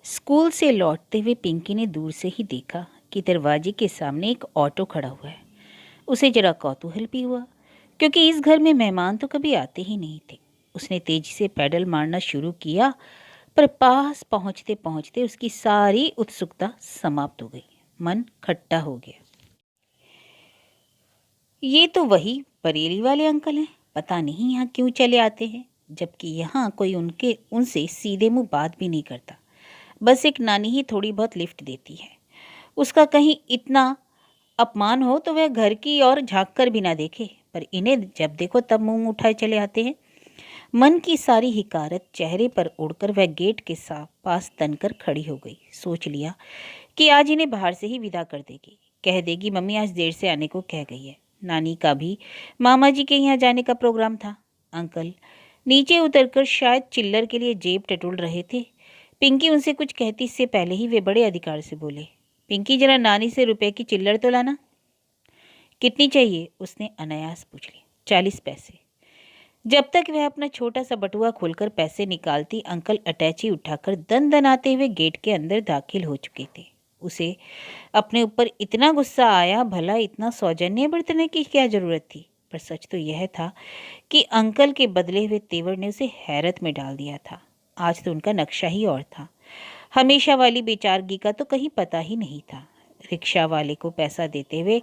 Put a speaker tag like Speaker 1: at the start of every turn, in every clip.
Speaker 1: School से लौटते हुए पिंकी ने दूर से ही देखा कि दरवाजे के सामने एक ऑटो खड़ा हुआ है। उसे जरा कौतूहल भी हुआ, क्योंकि इस घर में मेहमान तो कभी आते ही नहीं थे। उसने तेजी से पैडल मारना शुरू किया, पर पास पहुंचते पहुंचते उसकी सारी उत्सुकता समाप्त हो गई। मन खट्टा हो गया। ये तो वही बरेली वाले अंकल हैं। पता नहीं यहाँ क्यों चले आते हैं, जबकि यहाँ कोई उनसे सीधे मुंह बात भी नहीं करता। बस एक नानी ही थोड़ी बहुत लिफ्ट देती है। उसका कहीं इतना अपमान हो तो वह घर की ओर झांक कर भी ना देखे, पर इन्हें जब देखो तब मुंह उठाए चले आते हैं। मन की सारी हिकारत चेहरे पर उड़कर वह गेट के पास तनकर खड़ी हो गई। सोच लिया कि आज इन्हें बाहर से ही विदा कर देगी। कह देगी मम्मी आज देर से आने को कह गई है। नानी का भी मामा जी के यहाँ जाने का प्रोग्राम था। अंकल नीचे उतरकर शायद चिल्लर के लिए जेब टटोल रहे थे। पिंकी उनसे कुछ कहती इससे पहले ही वे बड़े अधिकार से बोले, पिंकी जरा नानी से रुपए की चिल्लर तो लाना। कितनी चाहिए? उसने अनायास पूछ लिया। 40 पैसे। जब तक वह अपना छोटा सा बटुआ खोलकर पैसे निकालती, अंकल अटैची उठाकर दन दनाते हुए गेट के अंदर दाखिल हो चुके थे। उसे अपने ऊपर इतना गुस्सा आया, भला इतना सौजन्य बरतने की क्या जरूरत थी। पर सच तो यह था कि अंकल के बदले हुए तेवर ने उसे हैरत में डाल दिया था। आज तो उनका नक्शा ही और था। हमेशा वाली बेचारगी का तो कहीं पता ही नहीं था। रिक्शा वाले को पैसा देते हुए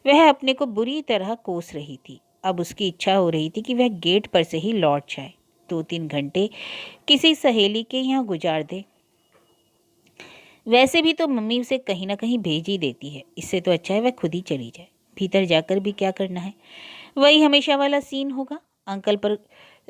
Speaker 1: वह अपने को बुरी तरह कोस रही थी। अब उसकी इच्छा हो रही थी कि वह गेट पर से ही लौट जाए, 2-3 घंटे किसी सहेली के यहाँ गुजार दे। वैसे भी तो मम्मी उसे कहीं ना कहीं भेज ही देती है। इससे तो अच्छा है वह खुद ही चली जाए। भीतर जाकर भी क्या करना है, वही हमेशा वाला सीन होगा। अंकल पर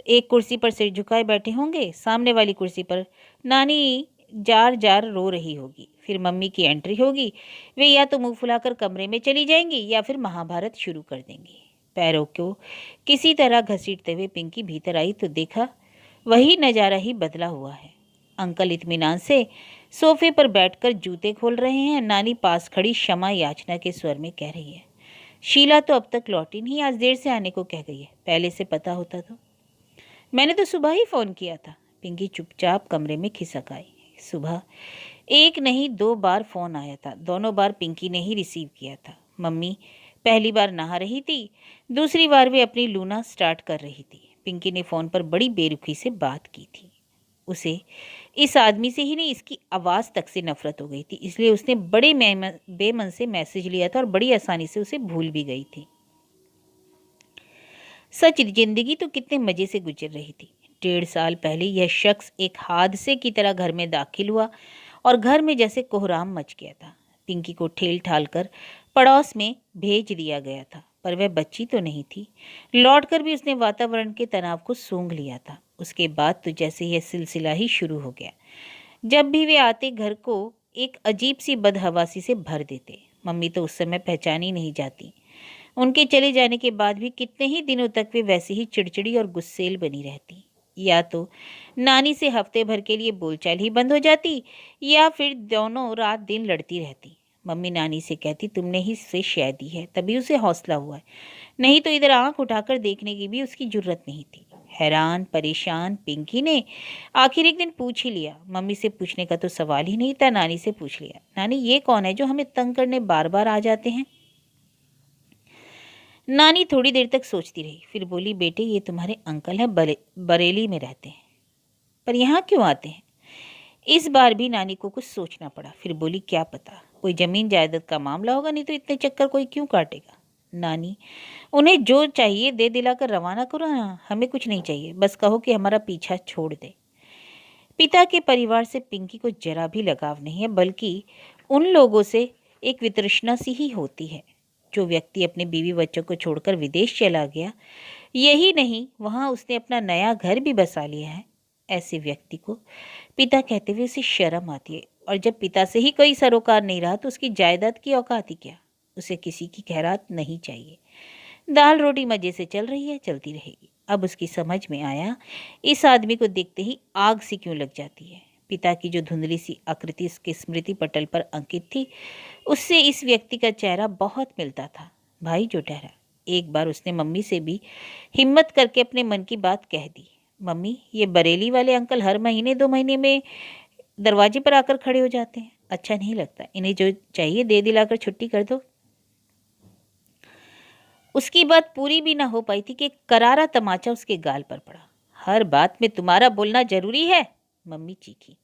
Speaker 1: एक कुर्सी पर सिर झुकाए बैठे होंगे, सामने वाली कुर्सी पर नानी जार जार रो रही होगी। फिर मम्मी की एंट्री होगी। वे या तो मुंह फुलाकर कमरे में चली जाएंगी या फिर महाभारत शुरू कर देंगी। पैरों को किसी तरह घसीटते हुए पिंकी भीतर आई तो देखा वही नज़ारा ही बदला हुआ है। अंकल इत्मीनान से सोफे पर बैठकर जूते खोल रहे हैं। नानी पास खड़ी क्षमा याचना के स्वर में कह रही है, शीला तो अब तक लौटी नहीं, आज देर से आने को कह गई है। पहले से पता होता तो। मैंने तो सुबह ही फ़ोन किया था। पिंकी चुपचाप कमरे में खिसक आई। सुबह एक नहीं 2 बार फ़ोन आया था। दोनों बार पिंकी ने ही रिसीव किया था। मम्मी पहली बार नहा रही थी, दूसरी बार वे अपनी लूना स्टार्ट कर रही थी। पिंकी ने फ़ोन पर बड़ी बेरुखी से बात की थी। उसे इस आदमी से ही नहीं, इसकी आवाज़ तक से नफरत हो गई थी। इसलिए उसने बड़े बेमन से मैसेज लिया था और बड़ी आसानी से उसे भूल भी गई थी। सच जिंदगी तो कितने मज़े से गुजर रही थी। 1.5 साल पहले यह शख्स एक हादसे की तरह घर में दाखिल हुआ और घर में जैसे कोहराम मच गया था। पिंकी को ठेल ठाल कर पड़ोस में भेज दिया गया था, पर वह बच्ची तो नहीं थी। लौटकर भी उसने वातावरण के तनाव को सूंघ लिया था। उसके बाद तो जैसे यह सिलसिला ही शुरू हो गया। जब भी वे आते घर को एक अजीब सी बदहवासी से भर देते। मम्मी तो उस समय पहचानी नहीं जाती। उनके चले जाने के बाद भी कितने ही दिनों तक वे वैसी ही चिड़चिड़ी और गुस्सेल बनी रहती। या तो नानी से हफ्ते भर के लिए बोलचाल ही बंद हो जाती, या फिर दोनों रात दिन लड़ती रहती। मम्मी नानी से कहती तुमने ही इसे शय दी है, तभी उसे हौसला हुआ है, नहीं तो इधर आंख उठाकर देखने की भी उसकी जुर्रत नहीं थी। हैरान परेशान पिंकी ने आखिर एक दिन पूछ ही लिया। मम्मी से पूछने का तो सवाल ही नहीं था, नानी से पूछ लिया, नानी ये कौन है जो हमें तंग करने बार बार आ जाते हैं? नानी थोड़ी देर तक सोचती रही, फिर बोली, बेटे ये तुम्हारे अंकल हैं, बरेली में रहते हैं। पर यहाँ क्यों आते हैं? इस बार भी नानी को कुछ सोचना पड़ा। फिर बोली, क्या पता कोई जमीन जायदाद का मामला होगा, नहीं तो इतने चक्कर कोई क्यों काटेगा। नानी उन्हें जो चाहिए दे दिलाकर रवाना करो ना, हमें कुछ नहीं चाहिए, बस कहो कि हमारा पीछा छोड़ दे। पिता के परिवार से पिंकी को जरा भी लगाव नहीं है, बल्कि उन लोगों से एक वितृष्णा सी ही होती है। जो व्यक्ति अपने बीवी बच्चों को छोड़कर विदेश चला गया, यही नहीं वहाँ उसने अपना नया घर भी बसा लिया है, ऐसे व्यक्ति को पिता कहते हुए उसे शर्म आती है। और जब पिता से ही कोई सरोकार नहीं रहा तो उसकी जायदाद की औकात ही क्या। उसे किसी की खैरात नहीं चाहिए। दाल रोटी मज़े से चल रही है, चलती रहेगी। अब उसकी समझ में आया इस आदमी को देखते ही आग सी क्यों लग जाती है। पिता की जो धुंधली सी आकृति उसके स्मृति पटल पर अंकित थी, उससे इस व्यक्ति का चेहरा बहुत मिलता था। भाई जो ठहरा। एक बार उसने मम्मी से भी हिम्मत करके अपने मन की बात कह दी, मम्मी ये बरेली वाले अंकल हर महीने 2 महीने में दरवाजे पर आकर खड़े हो जाते हैं। अच्छा नहीं लगता। इन्हें जो चाहिए दे दिलाकर छुट्टी कर दो। उसकी बात पूरी भी ना हो पाई थी कि एक करारा तमाचा उसके गाल पर पड़ा। हर बात में तुम्हारा बोलना जरूरी है, मम्मी चीखी।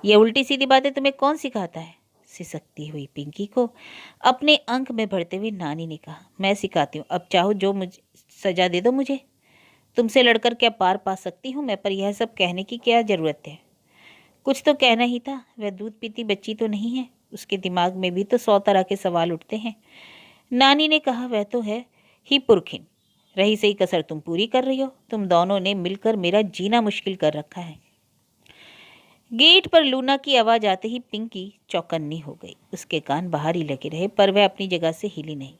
Speaker 1: ये उल्टी सीधी बातें तुम्हें कौन सिखाता है? सिसकती हुई पिंकी को अपने अंक में भरते हुए नानी ने कहा, मैं सिखाती हूँ। अब चाहो जो मुझे सजा दे दो मुझे। तुमसे लड़कर क्या पार पा सकती हूँ मैं, पर यह सब कहने की क्या जरूरत है? कुछ तो कहना ही था। वह दूध पीती बच्ची तो नहीं है, उसके दिमाग में भी तो 100 तरह के सवाल उठते हैं। नानी ने कहा, वह तो है ही पुरखिन। रही सही कसर तुम पूरी कर रही हो। तुम दोनों ने मिलकर मेरा जीना मुश्किल कर रखा है। गेट पर लूना की आवाज आते ही पिंकी चौकन्नी हो गई। उसके कान बाहर ही लगे रहे, पर वह अपनी जगह से हिली नहीं।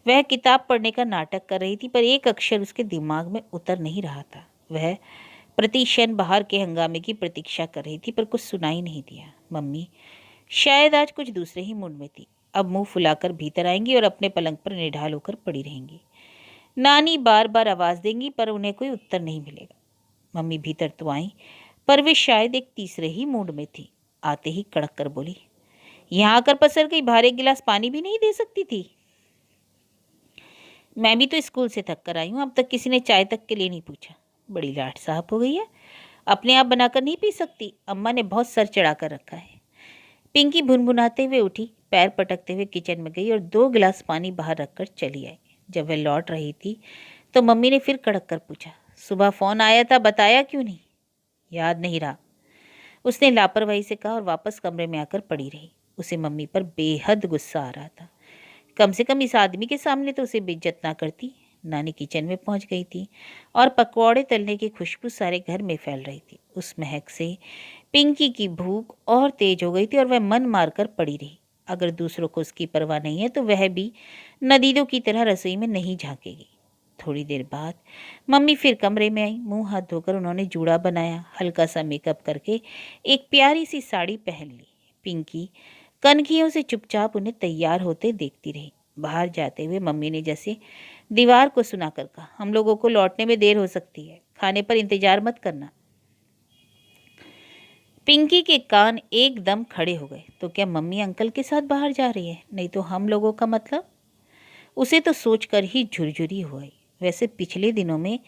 Speaker 1: वह किताब पढ़ने का नाटक कर रही थी, पर एक अक्षर उसके दिमाग में उतर नहीं रहा था। वह प्रतिक्षण बाहर के हंगामे की प्रतीक्षा कर रही थी, पर कुछ सुनाई नहीं दिया। मम्मी शायद आज कुछ दूसरे ही मूड में थी। अब मुंह फुलाकर भीतर आएंगी और अपने पलंग पर निढाल होकर पड़ी रहेंगी। नानी बार बार आवाज देंगी, पर उन्हें कोई उत्तर नहीं मिलेगा। मम्मी भीतर तो आई, पर वे शायद एक तीसरे ही मूड में थी। आते ही कड़क कर बोली, यहाँ आकर पसर गई, बाहर एक गिलास पानी भी नहीं दे सकती थी? मैं भी तो स्कूल से थक कर आई हूँ, अब तक किसी ने चाय तक के लिए नहीं पूछा। बड़ी लाट साहब हो गई है, अपने आप बनाकर नहीं पी सकती? अम्मा ने बहुत सर चढ़ा कर रखा है। पिंकी भुनभुनाते हुए उठी, पैर पटकते हुए किचन में गई और 2 गिलास पानी बाहर रखकर चली आई। जब वह लौट रही थी तो मम्मी ने फिर कड़क कर पूछा, सुबह फोन आया था, बताया क्यों नहीं? याद नहीं रहा, उसने लापरवाही से कहा और वापस कमरे में आकर पड़ी रही। उसे मम्मी पर बेहद गुस्सा आ रहा था। कम से कम इस आदमी के सामने तो उसे बेइज्जत ना करती। नानी किचन में पहुंच गई थी और पकौड़े तलने की खुशबू सारे घर में फैल रही थी। उस महक से पिंकी की भूख और तेज हो गई थी और वह मन मारकर पड़ी रही। अगर दूसरों को उसकी परवाह नहीं है तो वह भी नदीदों की तरह रसोई में नहीं झांकेगी। थोड़ी देर बाद मम्मी फिर कमरे में आई। मुंह हाथ धोकर उन्होंने जूड़ा बनाया, हल्का सा मेकअप करके एक प्यारी सी साड़ी पहन ली। पिंकी कनखियों से चुपचाप उन्हें तैयार होते देखती रही। बाहर जाते हुए मम्मी ने जैसे दीवार को सुनाकर कहा, हम लोगों को लौटने में देर हो सकती है, खाने पर इंतजार मत करना। पिंकी के कान एकदम खड़े हो गए। तो क्या मम्मी अंकल के साथ बाहर जा रही है? नहीं तो हम लोगों का मतलब? उसे तो सोचकर ही झुरझुरी हो आई। वैसे पिछले दिनों में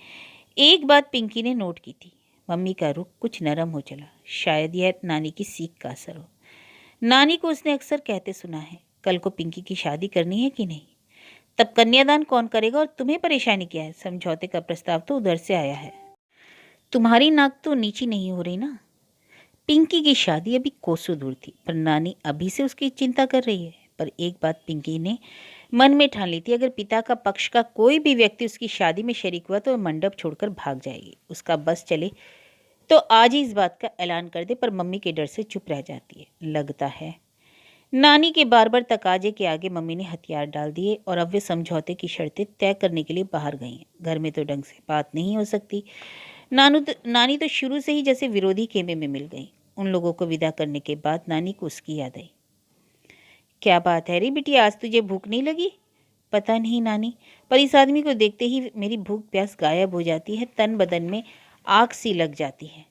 Speaker 1: एक बात पिंकी ने नोट की थी, मम्मी का रुख कुछ नरम हो चला। शायद यह नानी की सीख का असर हो। नानी को उसने अक्सर कहते सुना है, कल को पिंकी की शादी करनी है कि नहीं, तब कन्यादान कौन करेगा और तुम्हें परेशानी क्या है? समझौते का प्रस्ताव तो उधर से आया है, तुम्हारी नाक तो नीची नहीं हो रही ना। पिंकी की शादी अभी कोसों दूर थी, पर नानी अभी से उसकी चिंता कर रही है। पर एक बात पिंकी ने मन में ठान ली थी, अगर पिता का पक्ष का कोई भी व्यक्ति उसकी शादी में शरीक हुआ तो वह मंडप छोड़कर भाग जाएगी। उसका बस चले तो आज ही इस बात का ऐलान कर दे, पर मम्मी के डर से चुप रह जाती है। लगता है नानी के बार बार तकाजे के आगे मम्मी ने हथियार डाल दिए और अब वे समझौते की शर्तें तय करने के लिए बाहर गई हैं। घर में तो ढंग से बात नहीं हो सकती। नानी तो शुरू से ही जैसे विरोधी खेमे में मिल गई। उन लोगों को विदा करने के बाद नानी को उसकी याद आई। क्या बात है रे बिटी, आज तुझे भूख नहीं लगी? पता नहीं नानी, पर इस आदमी को देखते ही मेरी भूख प्यास गायब हो जाती है, तन बदन में आग सी लग जाती है।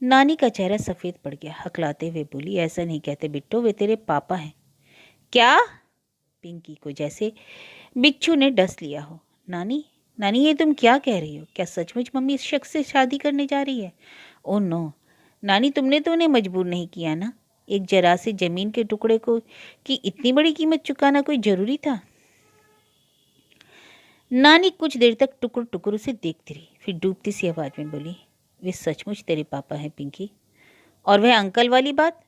Speaker 1: नानी का चेहरा सफ़ेद पड़ गया। हकलाते हुए बोली, ऐसा नहीं कहते बिट्टो, वे तेरे पापा हैं। क्या? पिंकी को जैसे बिच्छू ने डस लिया हो। नानी नानी, ये तुम क्या कह रही हो? क्या सचमुच मम्मी इस शख्स से शादी करने जा रही है? ओह नो नानी, तुमने तो उन्हें मजबूर नहीं किया ना। एक जरा से जमीन के टुकड़े को की इतनी बड़ी कीमत चुकाना कोई जरूरी था? नानी कुछ देर तक टुकुर टुकुर उसे देखती रही, फिर डूबती सी आवाज में बोली, वे सचमुच तेरे पापा हैं पिंकी। और वह अंकल वाली बात,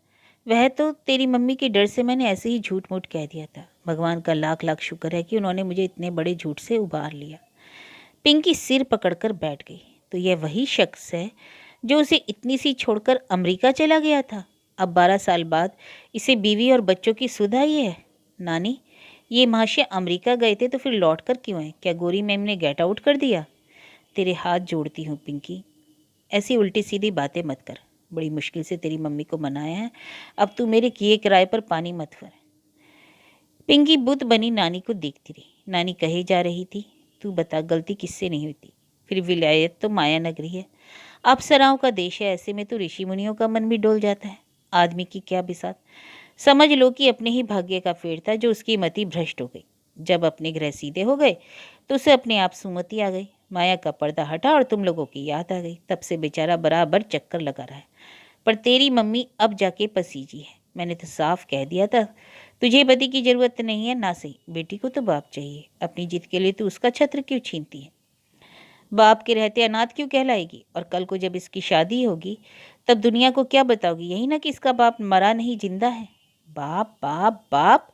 Speaker 1: वह तो तेरी मम्मी के डर से मैंने ऐसे ही झूठ मूठ कह दिया था। भगवान का लाख लाख शुक्र है कि उन्होंने मुझे इतने बड़े झूठ से उबार लिया। पिंकी सिर पकड़कर बैठ गई। तो यह वही शख्स है जो उसे इतनी सी छोड़कर अमेरिका चला गया था। अब 12 साल बाद इसे बीवी और बच्चों की सुध आई है। नानी, ये महाशय अमेरिका गए थे तो फिर लौट कर क्यों आए? क्या गोरी मैम ने गेट आउट कर दिया? तेरे हाथ जोड़ती हूँ पिंकी, ऐसी उल्टी सीधी बातें मत कर। बड़ी मुश्किल से तेरी मम्मी को मनाया है, अब तू मेरे किए किराए पर पानी मत भर। पिंकी बुत बनी नानी को देखती रही। नानी कहे जा रही थी, तू बता गलती किससे नहीं होती? फिर विलायत तो माया नगरी है, अप्सराओं का देश है, ऐसे में तो ऋषि मुनियों का मन भी डोल जाता है। आदमी की क्या बिसात। समझ लो कि अपने ही भाग्य का फेर था जो उसकी मति भ्रष्ट हो गई। जब अपने ग्रह सीधे हो गए तो उसे अपने आप सुमति आ गई, माया का पर्दा हटा और तुम लोगों की याद आ गई। तब से बेचारा बराबर चक्कर लगा रहा है। पर तेरी मम्मी अब जाके पसीजी है। मैंने तो साफ कह दिया था तुझे पति की जरूरत नहीं है। ना सही, बेटी को तो बाप चाहिए। अपनी जिद के लिए तू उसका छत्र क्यों छीनती है? बाप के रहते अनाथ क्यों कहलाएगी? और कल को जब इसकी शादी होगी तब दुनिया को क्या बताओगी? यही ना कि इसका बाप मरा नहीं जिंदा है। बाप बाप बाप।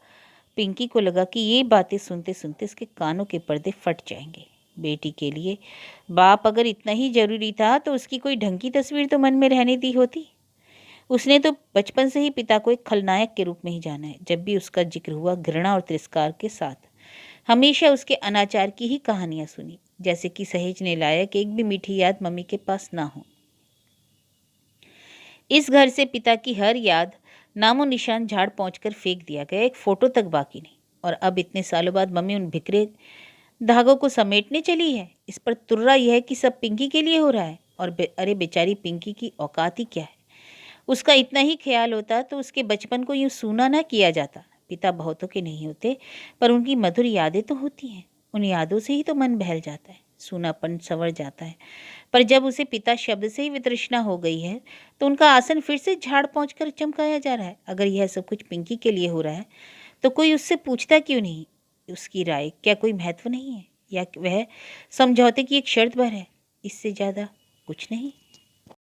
Speaker 1: पिंकी को लगा कि ये बातें सुनते सुनते इसके कानों के पर्दे फट जाएंगे। बेटी के लिए बाप अगर इतना ही जरूरी था तो उसकी कोई ढंग की तस्वीर तो मन में रहने दी होती। उसने तो बचपन से ही पिता को एक खलनायक के रूप में ही जाना है। जब भी उसका जिक्र हुआ घृणा और तिरस्कार के साथ। हमेशा उसके अनाचार की ही कहानियां सुनी, जैसे कि सहेजने लायक एक भी मीठी याद मम्मी के पास ना हो। इस घर से पिता की हर याद नामो निशान झाड़ पहुंचकर फेंक दिया गया, एक फोटो तक बाकी नहीं। और अब इतने सालों बाद मम्मी उन बिखरे धागों को समेटने चली है। इस पर तुर्रा यह है कि सब पिंकी के लिए हो रहा है। और अरे बेचारी पिंकी की औकात ही क्या है। उसका इतना ही ख्याल होता तो उसके बचपन को यूं सूना ना किया जाता। पिता बहुतों के नहीं होते, पर उनकी मधुर यादें तो होती हैं। उन यादों से ही तो मन बहल जाता है, सूनापन संवर जाता है। पर जब उसे पिता शब्द से ही वितृष्णा हो गई है तो उनका आसन फिर से झाड़ पहुँच कर चमकाया जा रहा है। अगर यह सब कुछ पिंकी के लिए हो रहा है तो कोई उससे पूछता क्यों नहीं? उसकी राय क्या कोई महत्व नहीं है? या वह समझौते की एक शर्त भर है? इससे ज़्यादा कुछ नहीं।